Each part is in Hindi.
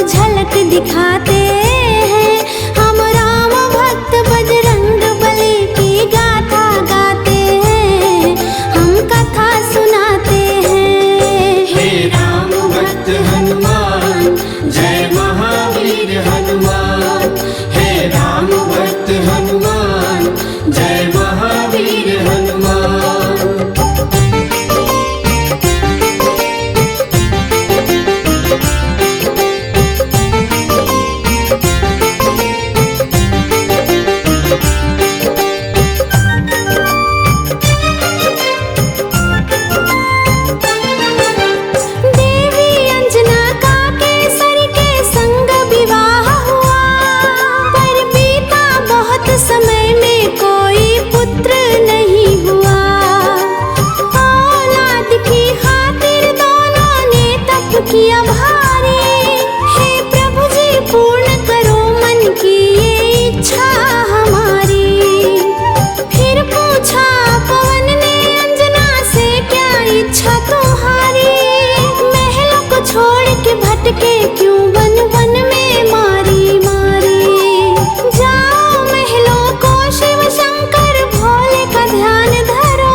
झलक दिखाते हैं। हम राम भक्त बजरंग बली की गाथा गाते हैं, हम कथा सुनाते हैं। हे राम भक्त हनुमान जय महावीर हनुमान। हे राम भक्त हनुमान जय महावीर हनुमान। समय में कोई पुत्र नहीं हुआ, औलाद की खातिर दोनों ने तप किया भारी। हे प्रभु जी पूर्ण करो मन की ये इच्छा हमारी। फिर पूछा पवन ने अंजना से क्या इच्छा तुम्हारी। महलों को छोड़ के भटके क्यों वन वन में मारी मारी। जाओ महलों को शिव शंकर भोले का ध्यान धरो।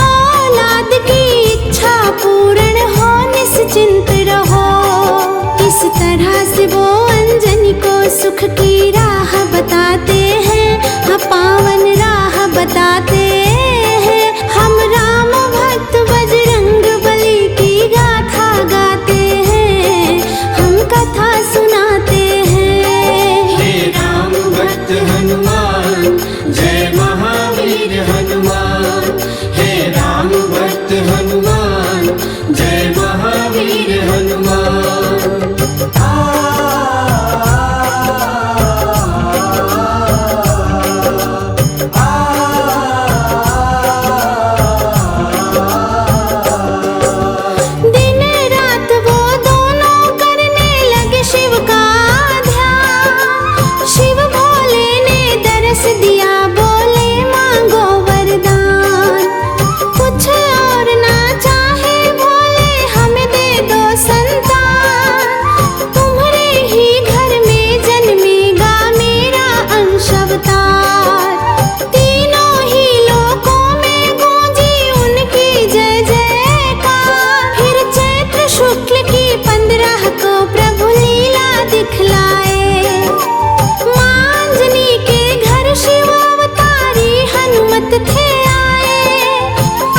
औलाद की इच्छा पूर्ण हो निश्चिंत रहो। इस तरह से वो अंजनी को सुख की राह बताते हैं, हाँ पावन राह बताते हैं। हम राम भक्त बजरंग बली की गाथा गाते हैं, हम कथा सुनाते हैं। हे राम भक्त हनुमान जय महावीर हनुमान। हे राम भक्त हनुमान जय महावीर हनुमान। दिन रात वो दोनों करने लगे शिव का ध्यान। शिव भोले ने दरस दिया, बोले मांगो वरदान। कुछ और ना चाहे भोले हमें दे दो संतान। तुम्हारे ही घर में जन्मेगा मेरा अंश अवतार। तीनों ही लोकों में गूंजी उनकी जय जयकार। फिर चैत्र शुक्ल की 15 को प्रभु लीला दिखलाए। मांजनी के घर शिव अवतारी हनुमत थे आए।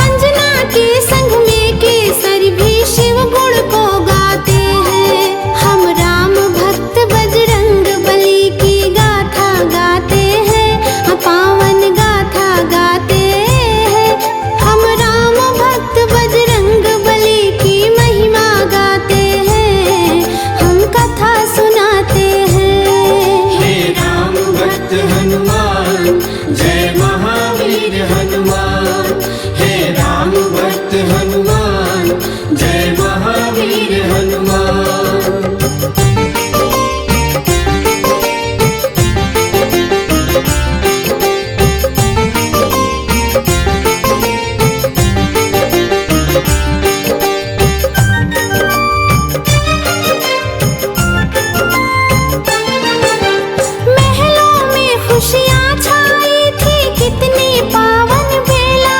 अंजना के संग में केसरी भी शिव गुण को गाते हैं। हम राम भक्त बजरंग बली की गाथा गाते हैं, हम पावन गाथा गाते हैं। हम राम भक्त बजरंग बली की महिमा गाते हैं, हम कथा सुनाते हैं। हे राम भक्त हनुमान जय महावीर हनुमान। हे राम भक्त हनुमान जय महावीर हनुमान। महलों में खुशियाँ छाई थी कितनी पावन बेला।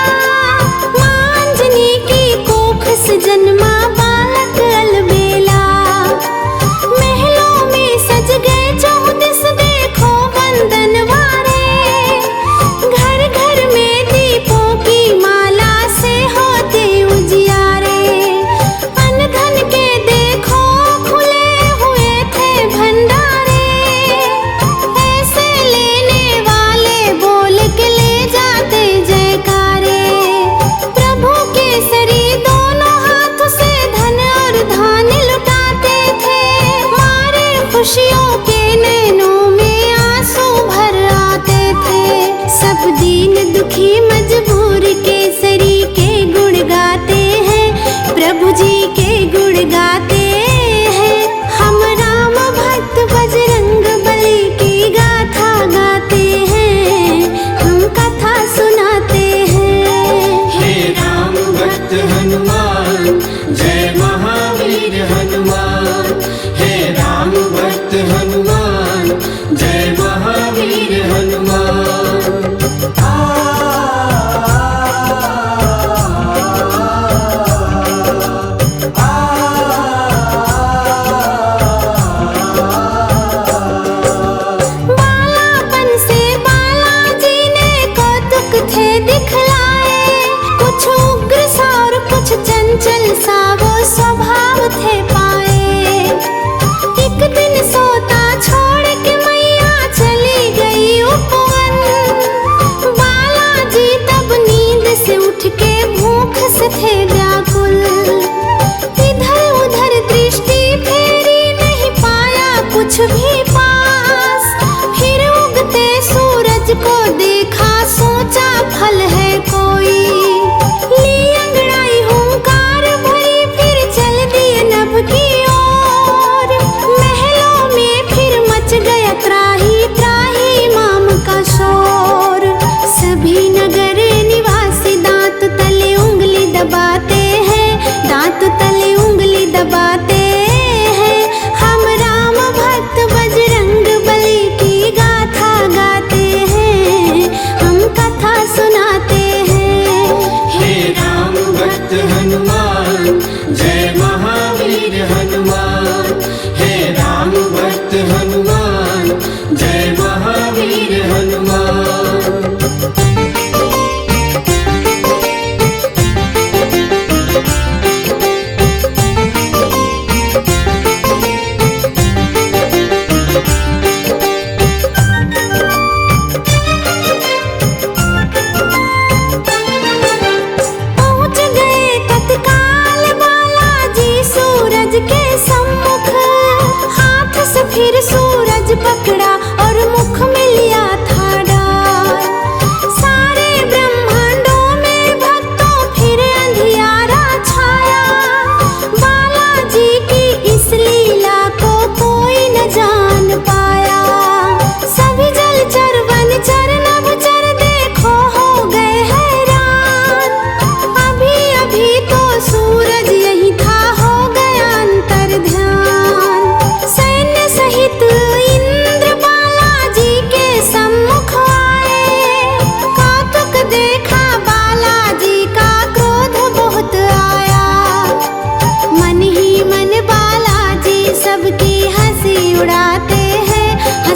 मांजनी की कोख से जन्मा बालक अलबेला। महलों में सज गए 14 देखो बंदनवारे। घर घर में दीपों की माला से होते उजियारे। अन्न धन के देखो खुले हुए थे भंडारे। ऐसे लेने वाले बोल के ले जाते जयकारे। प्रभु केसरी दोनों हाथ से धन और धान लुटाते थे। मारे खुशियों के नैनों में आंसू भर आते थे। सब दीन दुखी मजबूर केसरी के गुण गाते हैं, प्रभु जी के गुण गाते हैं। हम राम भक्त बजरंग बली की गाथा गाते हैं, हम कथा सुनाते हैं। हे राम भक्त हनुमान जय महावीर हनुमान। हे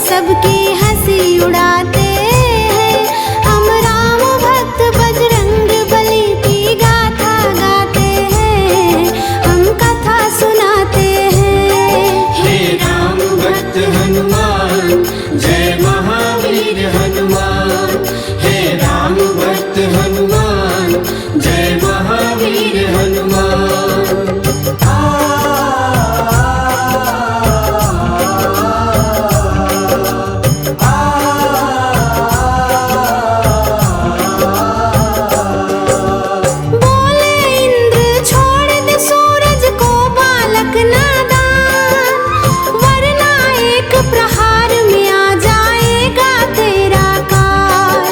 सबकी हंसी उड़ाते हैं। हम राम भक्त बजरंग बली की गाथा गाते हैं, हम कथा सुनाते हैं। हे राम भक्त हनुमान जय महावीर हनुमान। हे राम भक्त हनुमान जय महावीर हनुमान। बोले इंद्र छोड़ दे सूरज को बालक नादान, वरना एक प्रहार में आ जाएगा तेरा काल।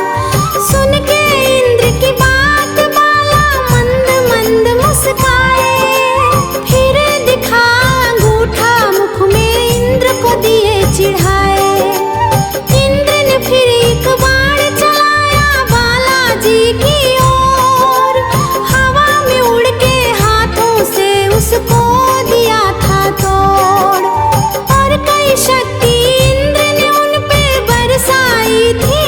सुन के इंद्र की बात बाला मंद मंद मुस्काए, फिर दिखा अंगूठा मुख में इंद्र को दिए चिढ़ाए। इंद्र ने फिर एक बाण चलाया बालाजी की ओर, हवा में उड़ के हाथों से उसको दिया था तोड़। और कई शक्ति इंद्र ने उन पे बरसाई थी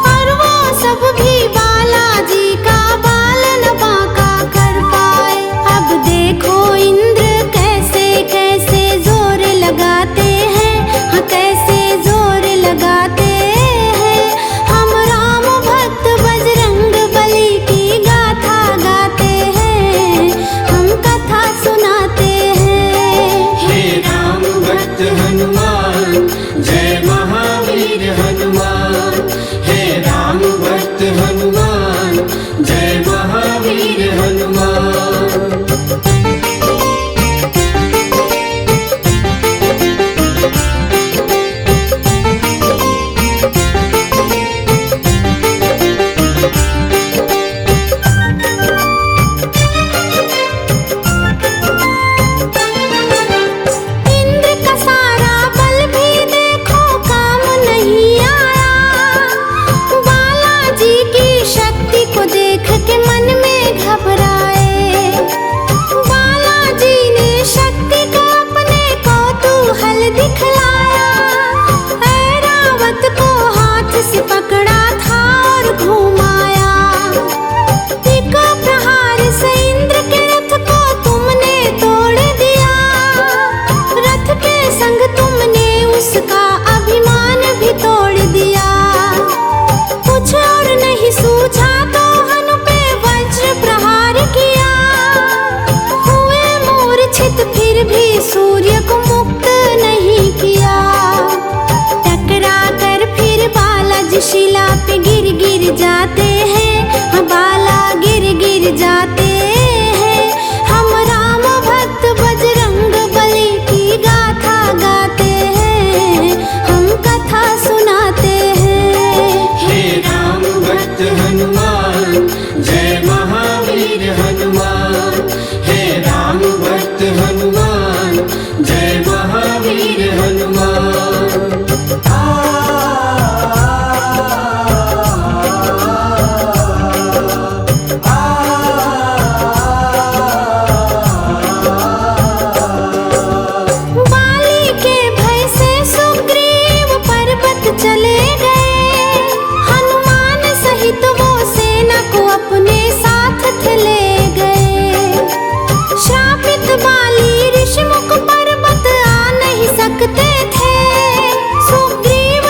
और वो सब भी बालाजी का बाल न बांका कर पाए। अब देखो इंद्र कैसे कैसे जोर लगाते हैं, हाँ कैसे जोर लगाते हैं। हम राम भक्त बजरंग बली की गाथा गाते हैं, हम कथा सुनाते हैं। हे राम भक्त हनुमान जय महावीर हनुमान। हे राम भक्त हनुमान जय महावीर हनुमान। इंद्र का सारा बल भी देखो काम नहीं आया, बालाजी की शक्ति को देख के मन में घबराए। बालाजी ने शक्ति का अपने कौतूहल दिखलाया, ऐरावत को हाथ से पकड़ा था और घुमाया। एक प्रहार से इंद्र के रथ को तुमने तोड़ दिया, रथ के संग तुमने उसका अभिमान भी तोड़ दिया। कुछ और नहीं सूझा तो हनु पे वज्र प्रहार किया, हुए मूर्छित फिर भी सूर्य को मुक्त नहीं किया। टकरा कर फिर बालाजी शिला पे गिर गिर जाते हैं, हाँ बाला गिर गिर जाते हैं। हम राम भक्त बजरंग बली की गाथा गाते हैं, हम कथा सुनाते हैं। हे राम भक्त हनुमान जय महावीर हनुमान। हे राम भक्त हनुमान जय महावीर हनुमान। बाली के भय से सुग्रीव पर्वत चले गए, हनुमान सहित वो सेना को अपने साथ ले गए। श्रापित बाली ऋषिमुख पर्वत आ नहीं सकते थे, सुग्रीव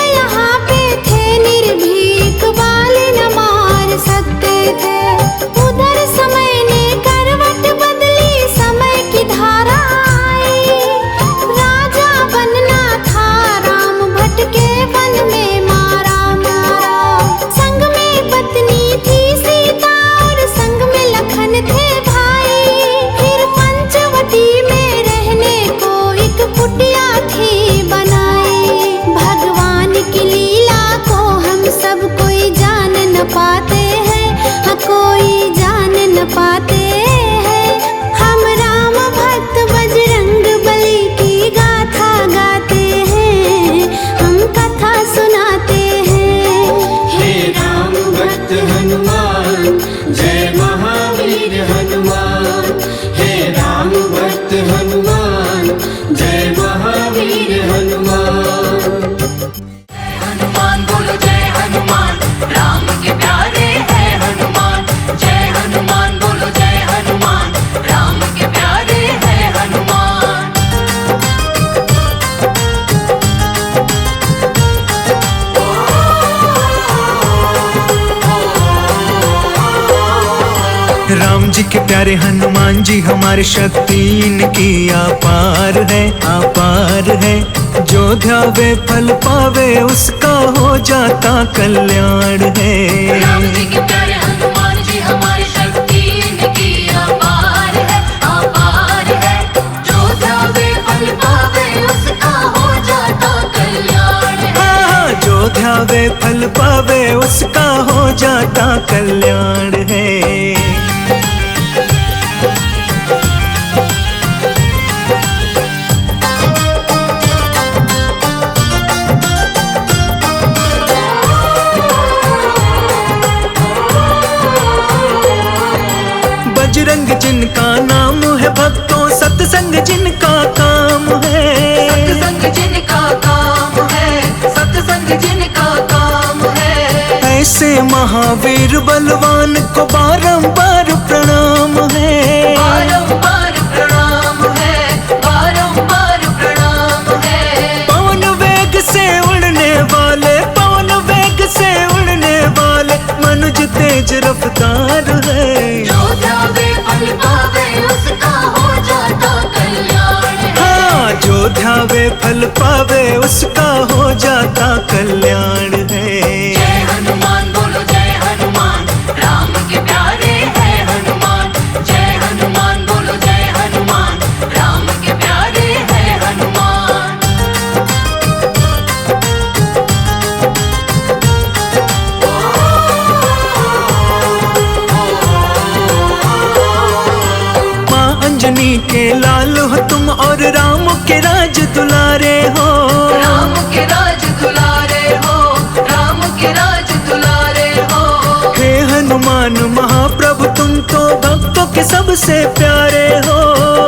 जी के प्यारे हनुमान जी हमारे शक्ति इनकी अपार है, अपार है। जो ध्यावे फल पावे उसका हो जाता कल्याण है। राम जी के प्यारे हनुमान जी हमारी शक्ति इनकी अपार है, अपार है। जो ध्यावे फल पावे उसका हो जाता कल्याण है। हाँ, जो ध्यावे फल पावे उसका हो जाता कल्याण है। बजरंग जिनका नाम है, भक्तों सत्संग जिनका काम है। सत्संग जिनका काम है, सत्संग जिनका काम है। ऐसे महावीर बलवान को बारंबार प्रणाम है। बारंबार प्रणाम है, बारंबार प्रणाम है। पवन वेग से उड़ने वाले, पवन वेग से उड़ने वाले, मनुज तेज रफ्तार है। जो ध्यावे फल पावे उसका हो जाता कल्याण है। हाँ, जो ध्यावे फल पावे उसका हो जाता कल्याण है। जय हनुमान बोलो जय हनुमान, राम के प्यारे है हनुमान। जय हनुमान बोलो जय हनुमान, राम के प्यारे है हनुमान। माँ अंजनी के लाल हो तुम और राम के राज दुलारे हो। राम के राज दुलारे हो, राम के राज दुलारे हो। हे हनुमान महाप्रभु तुम तो भक्तों के सबसे प्यारे हो।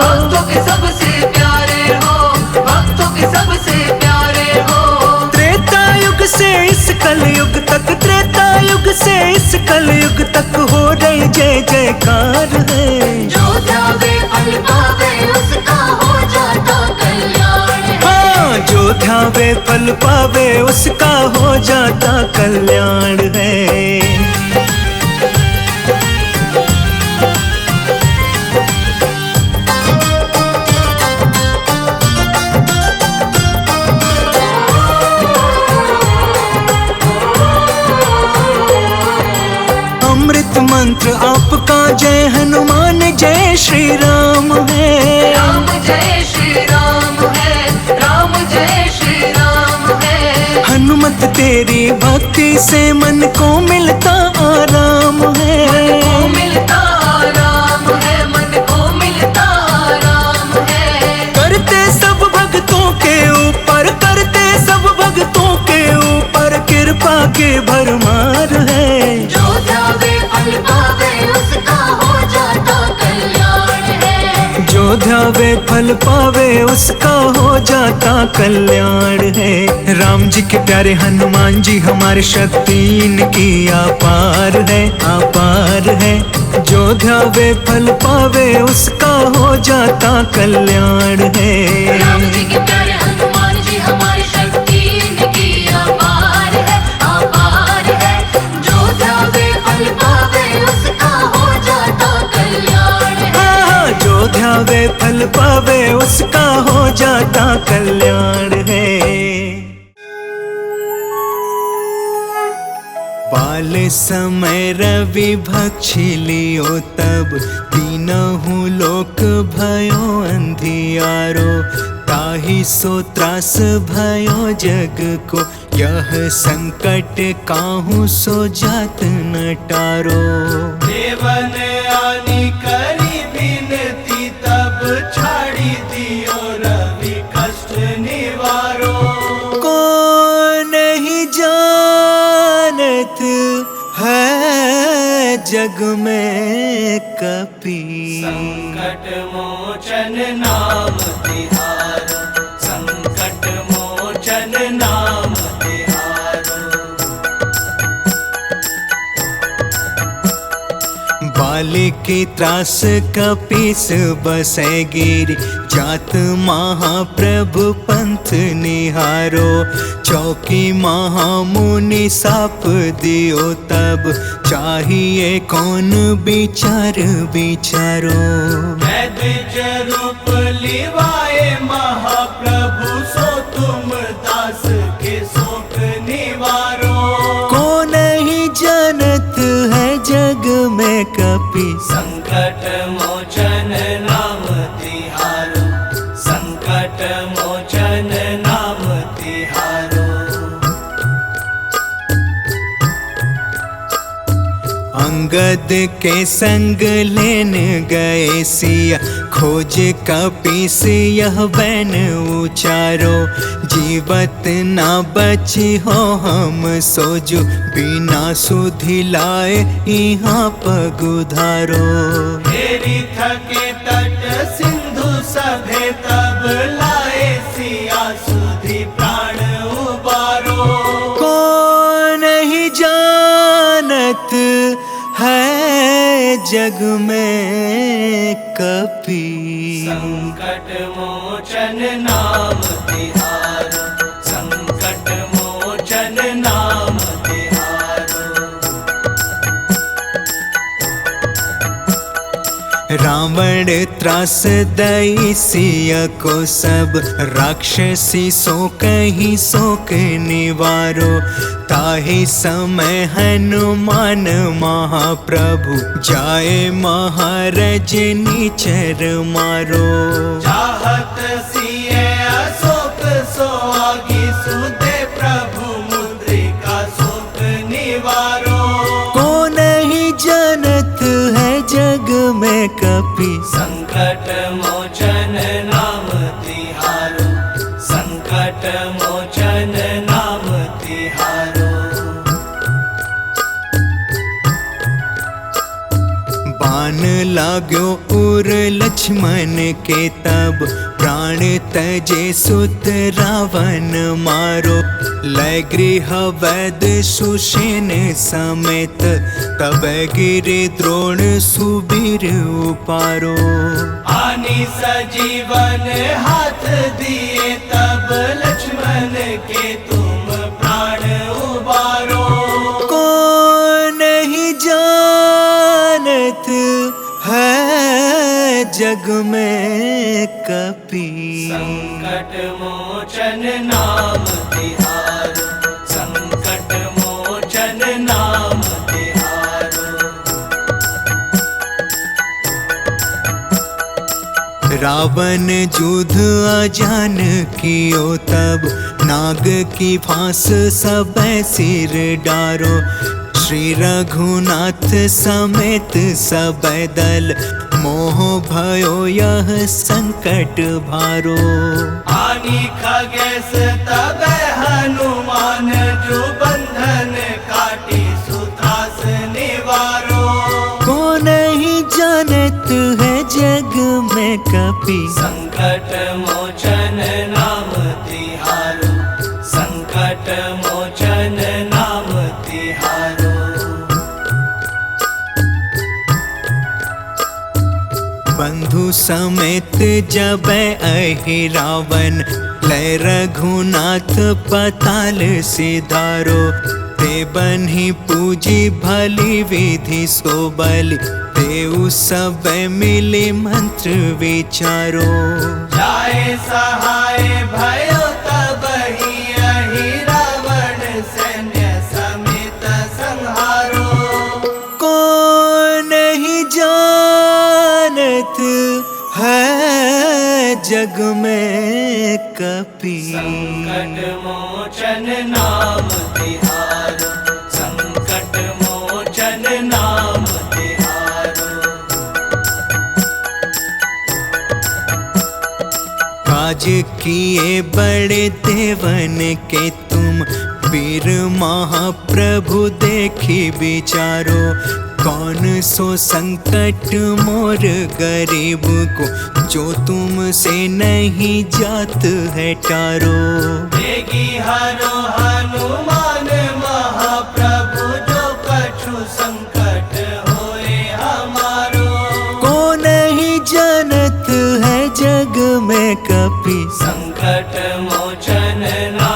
भक्तों के सबसे प्यारे हो, भक्तों के सबसे प्यारे हो। त्रेता युग से इस कलयुग तक, त्रेता युग से इस कलयुग तक हो रही जय जयकार है। जो ध्यावे फल पावे उसका हो जाता कल्याण है। हाँ, जो ध्यावे फल पावे उसका हो जाता कल्याण है। अमृत मंत्र आपका जय हनुमान जय श्री राम है। राम जय श्री राम है, राम जय श्री राम है। हनुमत तेरी भक्ति से मन को मिलता आराम है। मन को मिलता आराम है, मन को मिलता आराम है। करते सब भक्तों के ऊपर, करते सब भक्तों के ऊपर कृपा के भरमार है। जो ध्यावे फल पावे उसका हो जाता कल्याण है। जो ध्यावे फल पावे उसका हो जाता कल्याण है। राम जी के प्यारे हनुमान जी हमारे शक्ति इनकी अपार है, अपार है। जो ध्यावे फल पावे उसका हो जाता कल्याण है। राम जी के प्यारे हनुमान जी हमारी शक्ति इनकी अपार है, अपार है। जो ध्यावे फल पावे उसका हो जाता कल्याण है। हाँ, जो ध्यावे फल पावे उसका हो जाता कल्याण है। बाल समय रवि भक्षिलियो तब, तीनहु लोक भयो अंधियारो। ताहि सो त्रास भयो जग को, यह संकट काहू सो जात न टारो। देवन आनी करी बिनती तब छाड़ी दियो रवि कष्ट निवारो। को नहीं जानत है जग में कपी, संकट मोचन नाम तिहारो, संकट मोचन नाम तिहारो। बाल काल की त्रास कपीस बसै गिरी, जात महाप्रभु पंथ निहारो। चौकी महामुनि साप दियो तब, चाहिए कौन विचार विचारो। द्विज रूप लिवाए महाप्रभु, सो तुम दास के शोक निवारो। को नहीं जानत है जग में कपि, संकट मोचन नाम तिहारो, संकट मोचन नाम तिहारो। अंगद के संग लेन गए सिया, खोज कपीस यह बैन उचारो। जीवत ना बची हो हम सोजो, बिना सुधि लाए यहाँ पगुधारो। हेरी थके तट सिंधु सभे, तब लाए सिया सुधि प्राण उबारो। को नहीं जानत है जग में कपि, संकट मोचन नाम तिहारो, संकट मोचन नाम तिहारो। रावण त्रास दई सिया को सब, राक्षसी सो कहीं शोक निवारो। ताहि समय हनुमान महाप्रभु, जाए महाराज निचर मारो। चाहत सिए अशोक सो आगी, सुते प्रभु मुद्रिका शोक निवारो। को नहीं जानत है जग में कपि, संकट मोचन नाम तिहारो, संकट मोचन नाम तिहारो। बाण लाग्यो उर लक्ष्मण के तब, प्राण तजे सुत रावण मारो। लय गृह वैद सुषेण समेत, तब गिरि द्रोण सुबीर उपारो। आनी सजीवन हाथ दिए, तब लक्ष्मण के तुम प्राण उबारो। को नहीं जानत है जग में कपि, संकट मोचन नाम तिहारो, संकट मोचन नाम तिहारो। रावण युद्ध अजान कियो तब, नाग की फांस सब सिर डारो। श्री रघुनाथ समेत सब दल, मोह भयो यह संकट भारो। आनी खगेश तब हनुमान, जो बंधन काटी सुत्रास निवारो। को नहीं जानत है जग में कपि, संकट मोचन नाम तिहारो, संकट मोचन नाम तिहारो। बंधु समेत जब अहि रावण, लय रघुनाथ पताल सिधारो। ते बन्ही पूजी भली विधि सो बलि, देउ सब मिले मंत्र विचारो। जाए सहाय भयो तब ही, अहि रावण सैन्य समेत संहारो। को नहीं जानत है जग में कपि, संकट मोचन नाम तिहारो, संकट मोचन नाम तिहारो। काज किए बड़े देवन के तुम, वीर महाप्रभु देखी विचारो। कौन सो संकट मोर गरीब को, जो तुमसे नहीं जात है टारो। देगी हरो हनुमान महाप्रभु, जो कछु संकट होए हमारो। में कपि संकट मोचन नाम